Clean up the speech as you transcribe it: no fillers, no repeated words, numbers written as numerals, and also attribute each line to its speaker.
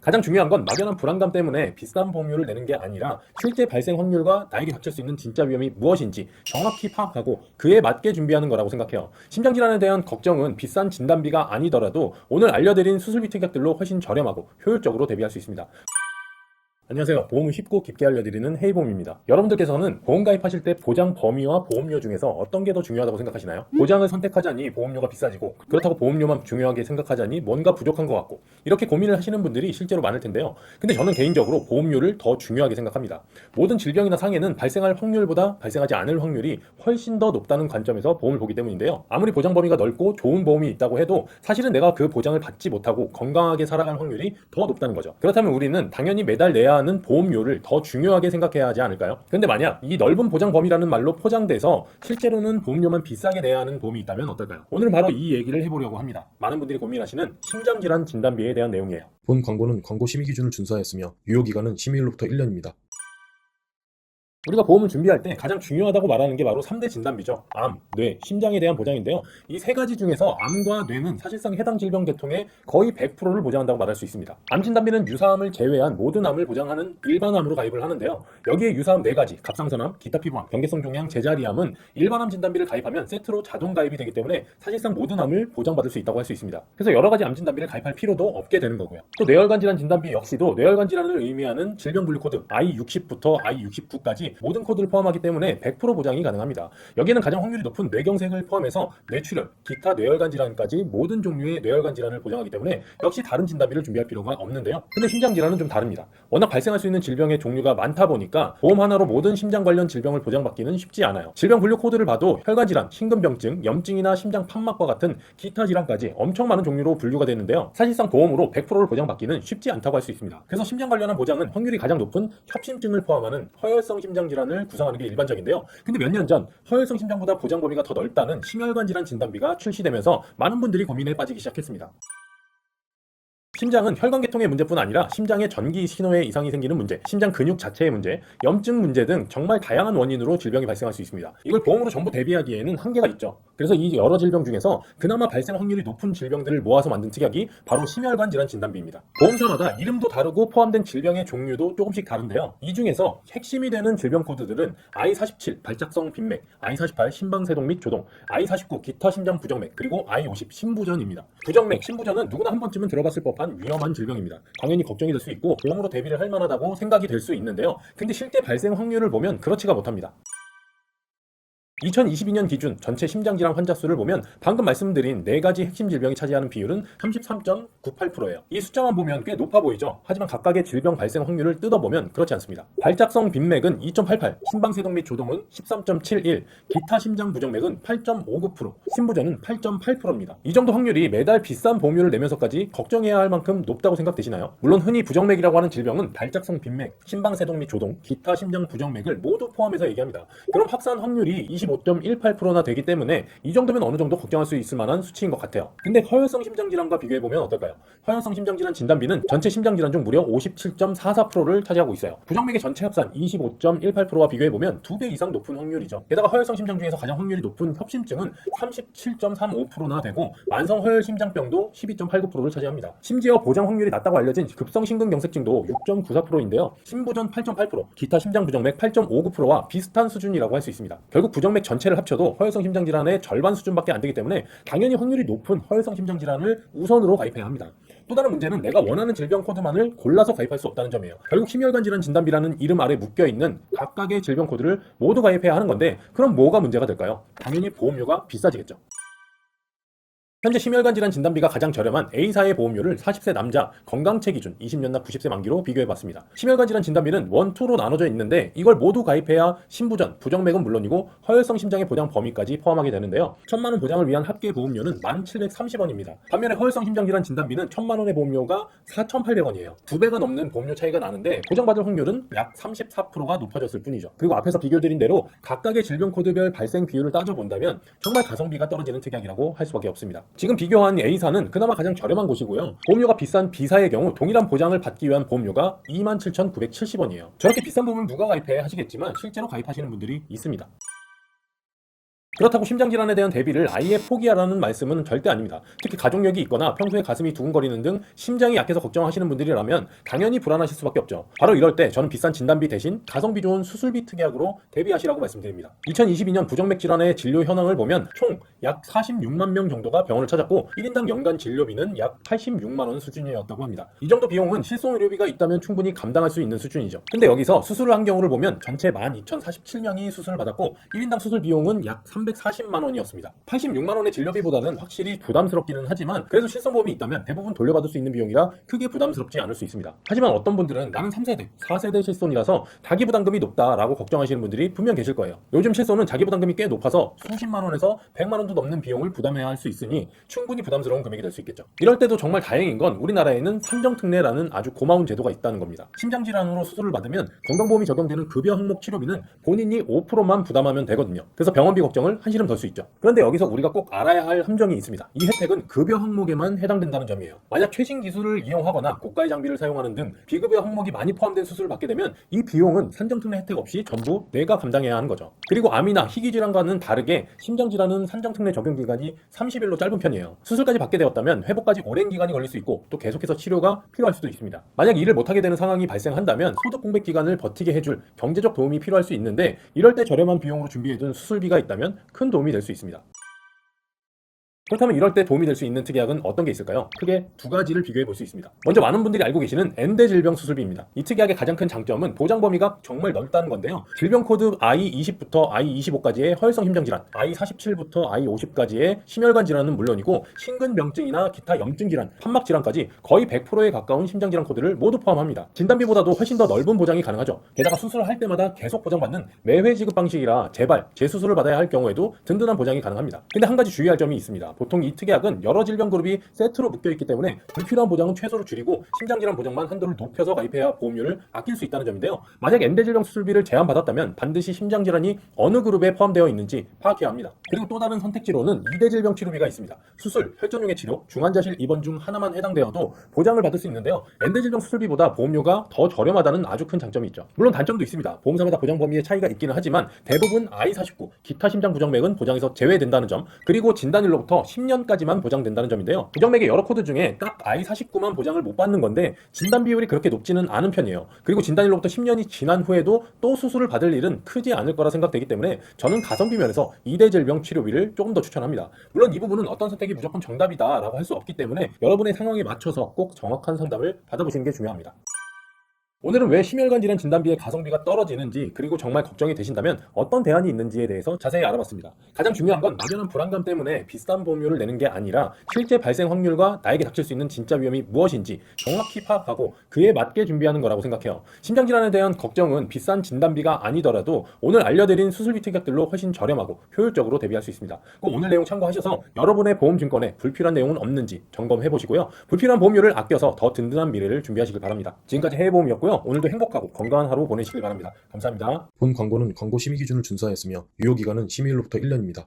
Speaker 1: 가장 중요한 건 막연한 불안감 때문에 비싼 보험료를 내는 게 아니라 실제 발생 확률과 나에게 닥칠 수 있는 진짜 위험이 무엇인지 정확히 파악하고 그에 맞게 준비하는 거라고 생각해요. 심장질환에 대한 걱정은 비싼 진단비가 아니더라도 오늘 알려드린 수술비 특약들로 훨씬 저렴하고 효율적으로 대비할 수 있습니다. 안녕하세요. 보험을 쉽고 깊게 알려드리는 헤이보험입니다. 여러분들께서는 보험 가입하실 때 보장 범위와 보험료 중에서 어떤 게 더 중요하다고 생각하시나요? 보장을 선택하자니 보험료가 비싸지고 그렇다고 보험료만 중요하게 생각하자니 뭔가 부족한 것 같고 이렇게 고민을 하시는 분들이 실제로 많을 텐데요. 근데 저는 개인적으로 보험료를 더 중요하게 생각합니다. 모든 질병이나 상해는 발생할 확률보다 발생하지 않을 확률이 훨씬 더 높다는 관점에서 보험을 보기 때문인데요. 아무리 보장 범위가 넓고 좋은 보험이 있다고 해도 사실은 내가 그 보장을 받지 못하고 건강하게 살아갈 확률이 더 높다는 거죠. 그렇다면 우리는 당연히 매달 내야 하는 보험료를 더 중요하게 생각해야 하지 않을까요? 근데 만약 이 넓은 보장 범위라는 말로 포장돼서 실제로는 보험료만 비싸게 내야 하는 보험이 있다면 어떨까요? 오늘 바로 이 얘기를 해보려고 합니다. 많은 분들이 고민하시는 심장질환 진단비에 대한 내용이에요.
Speaker 2: 본 광고는 광고 심의 기준을 준수하였으며 유효기간은 심의일로부터 1년입니다.
Speaker 1: 우리가 보험을 준비할 때 가장 중요하다고 말하는 게 바로 3대 진단비죠. 암, 뇌, 심장에 대한 보장인데요. 이 세 가지 중에서 암과 뇌는 사실상 해당 질병 계통의 거의 100%를 보장한다고 말할 수 있습니다. 암 진단비는 유사암을 제외한 모든 암을 보장하는 일반암으로 가입을 하는데요. 여기에 유사암 4가지, 갑상선암, 기타 피부암, 경계성 종양, 제자리암은 일반암 진단비를 가입하면 세트로 자동 가입이 되기 때문에 사실상 모든 암을 보장받을 수 있다고 할 수 있습니다. 그래서 여러 가지 암 진단비를 가입할 필요도 없게 되는 거고요. 또 뇌혈관 질환 진단비 역시도 뇌혈관 질환을 의미하는 질병 분류 코드 I60부터 I69까지 모든 코드를 포함하기 때문에 100% 보장이 가능합니다. 여기에는 가장 확률이 높은 뇌경색을 포함해서 뇌출혈, 기타 뇌혈관 질환까지 모든 종류의 뇌혈관 질환을 보장하기 때문에 역시 다른 진단비를 준비할 필요가 없는데요. 근데 심장 질환은 좀 다릅니다. 워낙 발생할 수 있는 질병의 종류가 많다 보니까 보험 하나로 모든 심장 관련 질병을 보장받기는 쉽지 않아요. 질병 분류 코드를 봐도 혈관 질환, 심근병증, 염증이나 심장 판막과 같은 기타 질환까지 엄청 많은 종류로 분류가 되는데요. 사실상 보험으로 100%를 보장받기는 쉽지 않다고 할 수 있습니다. 그래서 심장 관련한 보장은 확률이 가장 높은 협심증을 포함하는 허혈성 심장 질환을 구성하는 게 일반적인데요. 근데 몇 년 전 허혈성 심장보다 보장 범위가 더 넓다는 심혈관 질환 진단비가 출시되면서 많은 분들이 고민에 빠지기 시작했습니다. 심장은 혈관 계통의 문제뿐 아니라 심장의 전기 신호에 이상이 생기는 문제, 심장 근육 자체의 문제, 염증 문제 등 정말 다양한 원인으로 질병이 발생할 수 있습니다. 이걸 보험으로 전부 대비하기에는 한계가 있죠. 그래서 이 여러 질병 중에서 그나마 발생 확률이 높은 질병들을 모아서 만든 특약이 바로 심혈관 질환 진단비입니다. 보험사마다 이름도 다르고 포함된 질병의 종류도 조금씩 다른데요. 이 중에서 핵심이 되는 질병 코드들은 I47 발작성 빈맥, I48 심방세동 및 조동, I49 기타 심장 부정맥, 그리고 I50 심부전입니다. 부정맥, 심부전은 누구나 한 번쯤은 들어봤을 법한 위험한 질병입니다. 당연히 걱정이 될 수 있고 보험으로 대비를 할 만하다고 생각이 될 수 있는데요. 근데 실제 발생 확률을 보면 그렇지가 못합니다. 2022년 기준 전체 심장질환 환자 수를 보면 방금 말씀드린 4가지 핵심 질병이 차지하는 비율은 33.98%예요. 이 숫자만 보면 꽤 높아 보이죠? 하지만 각각의 질병 발생 확률을 뜯어보면 그렇지 않습니다. 발작성 빈맥은 2.88, 심방세동 및 조동은 13.71, 기타 심장 부정맥은 8.59%, 심부전은 8.8%입니다. 이 정도 확률이 매달 비싼 보험료를 내면서까지 걱정해야 할 만큼 높다고 생각되시나요? 물론 흔히 부정맥이라고 하는 질병은 발작성 빈맥, 심방세동 및 조동, 기타 심장 부정맥을 모두 포함해서 얘기합니다. 그럼 확산 확률이 25.18%나 되기 때문에 이 정도면 어느 정도 걱정할 수 있을 만한 수치인 것 같아요. 근데 허혈성 심장질환과 비교해보면 어떨까요? 허혈성 심장질환 진단비는 전체 심장질환 중 무려 57.44%를 차지하고 있어요. 부정맥의 전체 합산 25.18%와 비교해보면 2배 이상 높은 확률이죠. 게다가 허혈성 심장 중에서 가장 확률이 높은 협심증은 37.35%나 되고 만성 허혈 심장병도 12.89%를 차지합니다. 심지어 보장 확률이 낮다고 알려진 급성 심근경색증도 6.94%인데요. 심부전 8.8%, 기타 심장 부정맥 8.59%와 비슷한 수준이라고 할 수 있습니다. 결국 부정맥 전체를 합쳐도 허혈성 심장질환의 절반 수준밖에 안 되기 때문에 당연히 확률이 높은 허혈성 심장질환을 우선으로 가입해야 합니다. 또 다른 문제는 내가 원하는 질병 코드만을 골라서 가입할 수 없다는 점이에요. 결국 심혈관 질환 진단비라는 이름 아래 묶여있는 각각의 질병 코드를 모두 가입해야 하는 건데 그럼 뭐가 문제가 될까요? 당연히 보험료가 비싸지겠죠. 현재 심혈관 질환 진단비가 가장 저렴한 A사의 보험료를 40세 남자 건강체 기준 20년 납 90세 만기로 비교해봤습니다. 심혈관 질환 진단비는 1, 2로 나눠져 있는데 이걸 모두 가입해야 심부전, 부정맥은 물론이고 허혈성 심장의 보장 범위까지 포함하게 되는데요. 1,000만 원 보장을 위한 합계 보험료는 1,730원입니다. 반면에 허혈성 심장 질환 진단비는 1,000만 원의 보험료가 4,800원이에요. 2배가 넘는 보험료 차이가 나는데 보장받을 확률은 약 34%가 높아졌을 뿐이죠. 그리고 앞에서 비교드린 대로 각각의 질병 코드별 발생 비율을 따져본다면 정말 가성비가 떨어지는 특약이라고 할 수밖에 없습니다. 지금 비교한 A사는 그나마 가장 저렴한 곳이고요. 보험료가 비싼 B사의 경우 동일한 보장을 받기 위한 보험료가 27,970원이에요. 저렇게 비싼 보험을 누가 가입해 하시겠지만 실제로 가입하시는 분들이 있습니다. 그렇다고 심장질환에 대한 대비를 아예 포기하라는 말씀은 절대 아닙니다. 특히 가족력이 있거나 평소에 가슴이 두근거리는 등 심장이 약해서 걱정하시는 분들이라면 당연히 불안하실 수밖에 없죠. 바로 이럴 때 저는 비싼 진단비 대신 가성비 좋은 수술비 특약으로 대비하시라고 말씀드립니다. 2022년 부정맥 질환의 진료 현황을 보면 총 약 46만 명 정도가 병원을 찾았고 1인당 연간 진료비는 약 86만 원 수준이었다고 합니다. 이 정도 비용은 실손의료비가 있다면 충분히 감당할 수 있는 수준이죠. 근데 여기서 수술을 한 경우를 보면 전체 12,047명이 수술을 받았고 1인당 수술 비용은 약 340만 원이었습니다. 86만 원의 진료비보다는 확실히 부담스럽기는 하지만 그래도 실손보험이 있다면 대부분 돌려받을 수 있는 비용이라 크게 부담스럽지 않을 수 있습니다. 하지만 어떤 분들은 나는 3세대, 4세대 실손이라서 자기부담금이 높다라고 걱정하시는 분들이 분명 계실 거예요. 요즘 실손은 자기부담금이 꽤 높아서 수십만 원에서 100만 원도 넘는 비용을 부담해야 할 수 있으니 충분히 부담스러운 금액이 될 수 있겠죠. 이럴 때도 정말 다행인 건 우리나라에는 산정특례라는 아주 고마운 제도가 있다는 겁니다. 심장질환으로 수술을 받으면 건강보험이 적용되는 급여 항목 치료비는 본인이 5%만 부담하면 되거든요. 그래서 병원비 걱정을 한시름 덜 수 있죠. 그런데 여기서 우리가 꼭 알아야 할 함정이 있습니다. 이 혜택은 급여 항목에만 해당된다는 점이에요. 만약 최신 기술을 이용하거나 고가의 장비를 사용하는 등 비급여 항목이 많이 포함된 수술을 받게 되면 이 비용은 산정특례 혜택 없이 전부 내가 감당해야 하는 거죠. 그리고 암이나 희귀질환과는 다르게 심장질환은 산정특례 적용 기간이 30일로 짧은 편이에요. 수술까지 받게 되었다면 회복까지 오랜 기간이 걸릴 수 있고 또 계속해서 치료가 필요할 수도 있습니다. 만약 일을 못하게 되는 상황이 발생한다면 소득 공백 기간을 버티게 해줄 경제적 도움이 필요할 수 있는데 이럴 때 저렴한 비용으로 준비해둔 수술비가 있다면 큰 도움이 될 수 있습니다. 그렇다면 이럴 때 도움이 될 수 있는 특약은 어떤 게 있을까요? 크게 두 가지를 비교해 볼 수 있습니다. 먼저 많은 분들이 알고 계시는 N대 질병 수술비입니다. 이 특약의 가장 큰 장점은 보장 범위가 정말 넓다는 건데요. 질병 코드 I20부터 I25까지의 허혈성 심장질환, I47부터 I50까지의 심혈관 질환은 물론이고 심근병증이나 기타 염증 질환, 판막 질환까지 거의 100%에 가까운 심장질환 코드를 모두 포함합니다. 진단비보다도 훨씬 더 넓은 보장이 가능하죠. 게다가 수술을 할 때마다 계속 보장받는 매회 지급 방식이라 재발, 재수술을 받아야 할 경우에도 든든한 보장이 가능합니다. 근데 한 가지 주의할 점이 있습니다. 보통 이 특약은 여러 질병 그룹이 세트로 묶여있기 때문에 불필요한 보장은 최소로 줄이고 심장질환 보장만 한도를 높여서 가입해야 보험료를 아낄 수 있다는 점인데요. 만약 N대 질병 수술비를 제한받았다면 반드시 심장질환이 어느 그룹에 포함되어 있는지 파악해야 합니다. 그리고 또 다른 선택지로는 2대 질병 치료비가 있습니다. 수술, 혈전용의 치료, 중환자실 입원 중 하나만 해당되어도 보장을 받을 수 있는데요. N대 질병 수술비보다 보험료가 더 저렴하다는 아주 큰 장점이 있죠. 물론 단점도 있습니다. 보험사마다 보장 범위의 차이가 있기는 하지만 대부분 I49, 기타 심장 부정맥은 보장에서 제외된다는 점, 그리고 진단일로부터 10년까지만 보장된다는 점인데요. 부정맥의 여러 코드 중에 딱 I49만 보장을 못 받는 건데 진단 비율이 그렇게 높지는 않은 편이에요. 그리고 진단일로부터 10년이 지난 후에도 또 수술을 받을 일은 크지 않을 거라 생각되기 때문에 저는 가성비 면에서 2대 질병 치료비를 조금 더 추천합니다. 물론 이 부분은 어떤 선택이 무조건 정답이다 라고 할 수 없기 때문에 여러분의 상황에 맞춰서 꼭 정확한 상담을 받아보시는 게 중요합니다. 오늘은 왜 심혈관 질환 진단비의 가성비가 떨어지는지 그리고 정말 걱정이 되신다면 어떤 대안이 있는지에 대해서 자세히 알아봤습니다. 가장 중요한 건 막연한 불안감 때문에 비싼 보험료를 내는 게 아니라 실제 발생 확률과 나에게 닥칠 수 있는 진짜 위험이 무엇인지 정확히 파악하고 그에 맞게 준비하는 거라고 생각해요. 심장질환에 대한 걱정은 비싼 진단비가 아니더라도 오늘 알려드린 수술비 특약들로 훨씬 저렴하고 효율적으로 대비할 수 있습니다. 꼭 오늘 내용 참고하셔서 여러분의 보험 증권에 불필요한 내용은 없는지 점검해 보시고요. 불필요한 보험료를 아껴서 더 든든한 미래를 준비하시길 바랍니다. 지금까지 해외보험이었고요. 오늘도 행복하고 건강한 하루 보내시길 바랍니다. 감사합니다.
Speaker 2: 본 광고는 광고 심의 기준을 준수하였으며 유효기간은 심의일로부터 1년입니다.